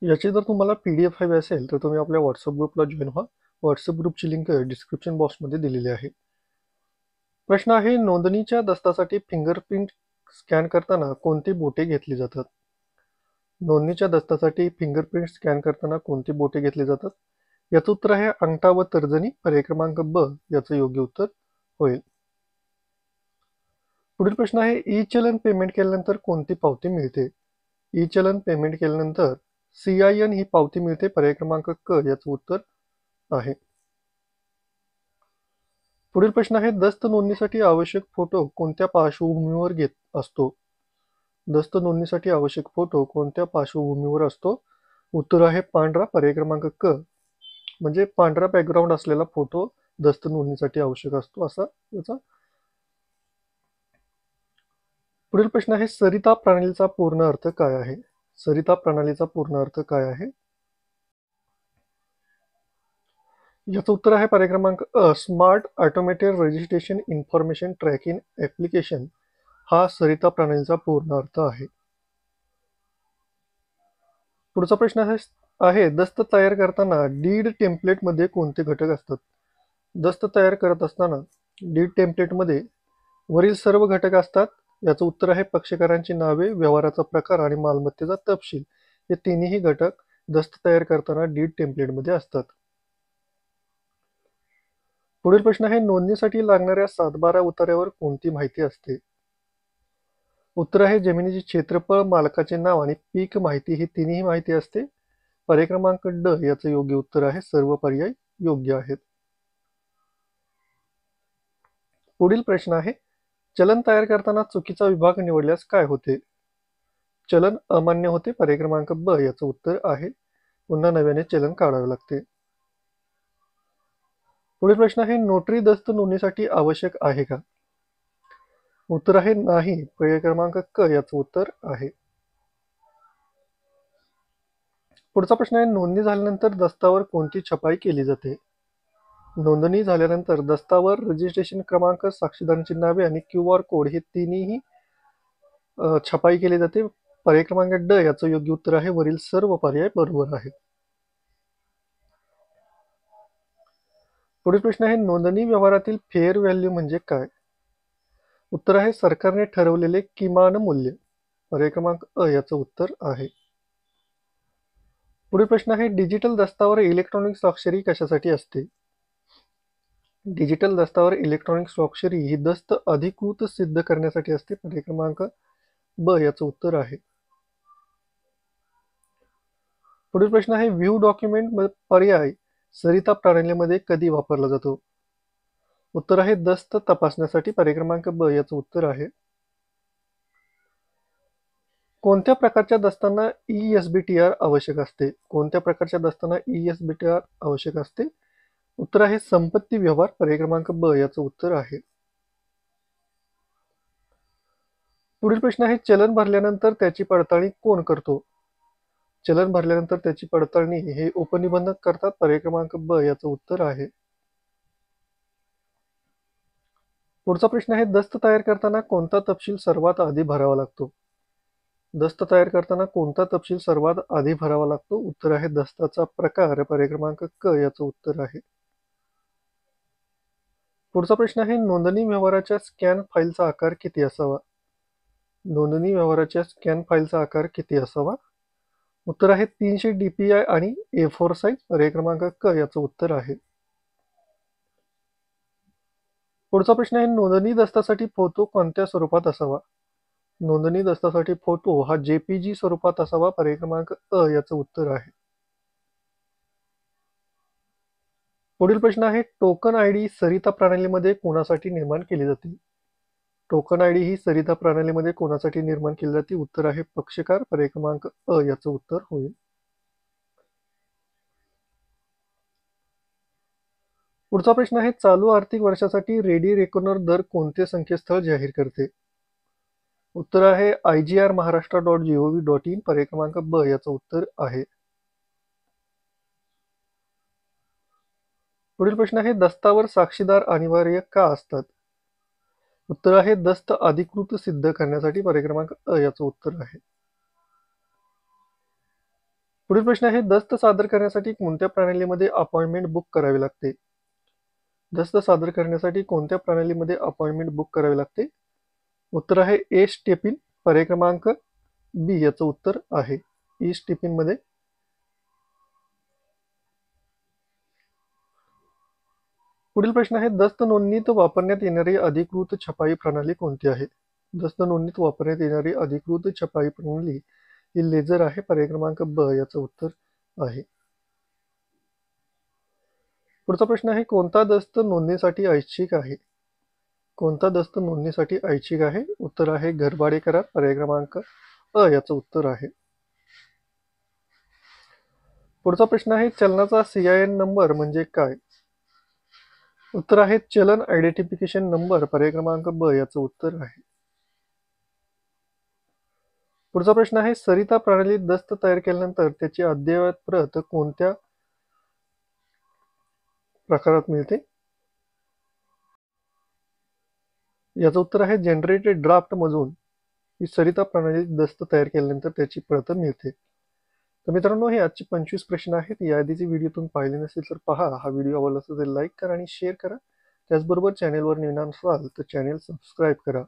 याची जर तुम्हाला PDF हवी असेल तर तुम्ही आपल्या व्हॉट्सअप ग्रुपला जॉईन व्हा. व्हॉट्सअप ग्रुपची लिंक डिस्क्रिप्शन बॉक्समध्ये दिलेली आहे. प्रश्न आहे, नोंदणीच्या दस्तासाठी फिंगरप्रिंट स्कॅन करताना कोणती बोटे घेतली जातात? नोंदणीच्या दस्तासाठी फिंगरप्रिंट स्कॅन करताना कोणती बोटे घेतली जातात? याचं उत्तर आहे अंगठा व तर्जनी. पर्याय क्रमांक ब याचं योग्य उत्तर होईल. पुढील प्रश्न आहे, ई चलन पेमेंट केल्यानंतर कोणती पावती मिळते? ई चलन पेमेंट केल्यानंतर CIN ही पावती मिळते. पर्याय क्रमांक क याचं उत्तर आहे. पुढील प्रश्न आहे, दस्त नोंदणीसाठी आवश्यक फोटो कोणत्या पार्श्वभूमीवर घेत असतो? दस्त नोंदणीसाठी आवश्यक फोटो कोणत्या पार्श्वभूमीवर असतो? उत्तर आहे पांढरा. पर्याय क्रमांक क म्हणजे पांढरा बॅकग्राऊंड असलेला फोटो दस्त नोंदणीसाठी आवश्यक असतो असा याचा. पुढील प्रश्न आहे, सरिता प्रणालीचा पूर्ण अर्थ काय आहे? सरिता प्रणालीचा पूर्ण अर्थ काय आहे? याचं उत्तर आहे पर्याय क्रमांक अ smart automated registration information tracking application हा सरिता प्रणालीचा पूर्ण अर्थ आहे. पुढचा प्रश्न आहे, दस्त तयार करताना डीड टेम्पलेटमध्ये कोणते घटक असतात? दस्त तयार करत असताना डीड टेम्पलेटमध्ये वरील सर्व घटक असतात. याचं उत्तर आहे पक्षकारांची नावे, व्यवहाराचा प्रकार आणि मालमत्तेचा तपशील. हे तिन्ही घटक दस्त तयार करताना डीड टेम्पलेटमध्ये असतात. पुढील प्रश्न आहे, नोंदणीसाठी लागणाऱ्या 7/12 उताऱ्यावर कोणती माहिती असते? उत्तर आहे जमिनीचे क्षेत्रफळ, मालकाचे नाव आणि पीक माहिती ही तिन्ही माहिती असते. पर्याय क्रमांक ड याचं योग्य उत्तर आहे. सर्व पर्याय योग्य आहेत. पुढील प्रश्न आहे, चलन तयार करताना चुकीचा विभाग निवडल्यास काय होते? चलन अमान्य होते. पर्याय क्रमांक ब याचं उत्तर आहे. पुन्हा नव्याने चलन काढावे लागते. पुढील प्रश्न आहे, नोटरी दस्त नोंदणीसाठी आवश्यक आहे का? उत्तर आहे नाही. पर्याय क्रमांक क याचं उत्तर आहे. पुढचा प्रश्न आहे, नोंदणी झाल्यानंतर दस्तावर कोणती छपाई केली जाते? नोंदणी झाल्यानंतर दस्तावर रजिस्ट्रेशन क्रमांक, साक्षीदारांची नावे आणि QR कोड हे तिन्ही छपाई केली जाते. पर्याय क्रमांक ड याचं योग्य उत्तर आहे. वरील सर्व पर्याय बरोबर आहेत. पुढील प्रश्न आहे, नोंदणी व्यवहारातील फेअर व्हॅल्यू म्हणजे काय? उत्तर आहे सरकारने ठरवलेले किमान मूल्य. पर्याय क्रमांक अ याचं उत्तर आहे. पुढील प्रश्न आहे, डिजिटल दस्तावर इलेक्ट्रॉनिक स्वाक्षरी कशासाठी असते? डिजिटल दस्तावर इलेक्ट्रॉनिक स्वाक्षरी ही दस्त अधिकृत सिद्ध करण्यासाठी असते. पर्याय क्रमांक ब याचं उत्तर आहे. पुढील प्रश्न आहे, व्ह्यू डॉक्युमेंट पर्याय सरिता प्रणालीमध्ये कधी वापरला जातो? उत्तर आहे दस्त तपासण्यासाठी. पर्याय क्रमांक ब याचं उत्तर आहे. कोणत्या प्रकारच्या दस्तांना ESBTR आवश्यक असते? कोणत्या प्रकारच्या दस्तांना ESBTR आवश्यक असते? उत्तर आहे संपत्ती व्यवहार. पर्याय क्रमांक ब याचं उत्तर आहे. पुढील प्रश्न आहे, चलन भरल्यानंतर त्याची पडताळणी कोण करतो? चलन भरल्यानंतर त्याची पडताळणी हे उपनिबंधक करतात. पर्याय क्रमांक ब याचं उत्तर आहे. पुढचा प्रश्न आहे, दस्त तयार करताना कोणता तपशील सर्वात आधी भरावा लागतो? दस्त तयार करताना कोणता तपशील सर्वात आधी भरावा लागतो? उत्तर आहे दस्ताचा प्रकार. पर्याय क्रमांक क याचं उत्तर आहे. पुढचा प्रश्न आहे, नोंदणी व्यवहाराच्या स्कॅन फाईलचा आकार किती असावा? नोंदणी व्यवहाराच्या स्कॅन फाईलचा आकार किती असावा? उत्तर आहे 300 DPI आणि A4 साईज. पर्याय क्रमांक क याचं उत्तर आहे. पुढचा प्रश्न आहे, नोंदणी दस्तासाठी फोटो कोणत्या स्वरूपात असावा? नोंदणी दस्तासाठी फोटो हा JPG स्वरूपात असावा. पर्याय क्रमांक अ याचं उत्तर आहे. पुढील प्रश्न आहे, टोकन ID सरिता प्रणालीमध्ये कोणासाठी निर्माण केली जाते? टोकन ID ही सरिता प्रणालीमध्ये कोणासाठी निर्माण केली जाते? उत्तर आहे पक्षकार. पर्याय क्रमांक अ याचं उत्तर होईल. पुढचा प्रश्न आहे, चालू आर्थिक वर्षासाठी रेडी रेकॉनर दर कोणते संकेतस्थळ जाहीर करते? उत्तर आहे IGR-Maharashtra.gov.in. पर्याय क्रमांक ब याचं उत्तर आहे. पुढील प्रश्न आहे, दस्तावर साक्षीदार अनिवार्य का असतात? उत्तर आहे दस्त अधिकृत सिद्ध करण्यासाठी. पर्याय क्रमांक अ याचं उत्तर आहे. पुढील प्रश्न आहे, दस्त सादर करण्यासाठी कोणत्या प्रणालीमध्ये अपॉइंटमेंट बुक करावी लागते? दस्त सादर करण्यासाठी कोणत्या प्रणालीमध्ये अपॉइंटमेंट बुक करावी लागते? उत्तर आहे ए स्टेपिन, पर्याय क्रमांक बी याचं उत्तर आहे ई स्टेपिन मध्ये. पुढील प्रश्न आहे, दस्त नोंदणीत वापरण्यात येणारी अधिकृत छपाई प्रणाली कोणती आहे? दस्त नोंदणीत वापरण्यात येणारी अधिकृत छपाई प्रणाली ही लेझर आहे, पर्याय क्रमांक ब याचं उत्तर आहे. पुढचा प्रश्न आहे, कोणता दस्त नोंदणीसाठी ऐच्छिक आहे? कोणता दस्त नोंदणीसाठी ऐच्छिक आहे? उत्तर आहे घरभाडे करार, पर्याय क्रमांक अ याचं उत्तर आहे. पुढचा प्रश्न आहे, चलनाचा CIN नंबर म्हणजे काय? उत्तर आहे चलन आयडेंटिफिकेशन नंबर, पर्याय क्रमांक ब याचं उत्तर आहे. पुढचा प्रश्न आहे, सरिता प्रणालीत दस्त तयार केल्यानंतर त्याची अद्ययावत प्रत कोणत्या प्रकारात मिळते? याचं उत्तर आहे जनरेटेड ड्राफ्ट मधून ही सरिता प्रणालीत दस्त तयार केल्यानंतर त्याची प्रत मिळते. तर मित्रांनो, हे आजचे 25 प्रश्न आहेत. या आधीचे व्हिडिओ तुम्ही पाहिले नसेल तर पहा. हा व्हिडिओ आवडला असेल तर लाईक करा आणि शेअर करा. त्याचबरोबर चॅनेलवर नवीन असाल तर चॅनेल सबस्क्राईब करा.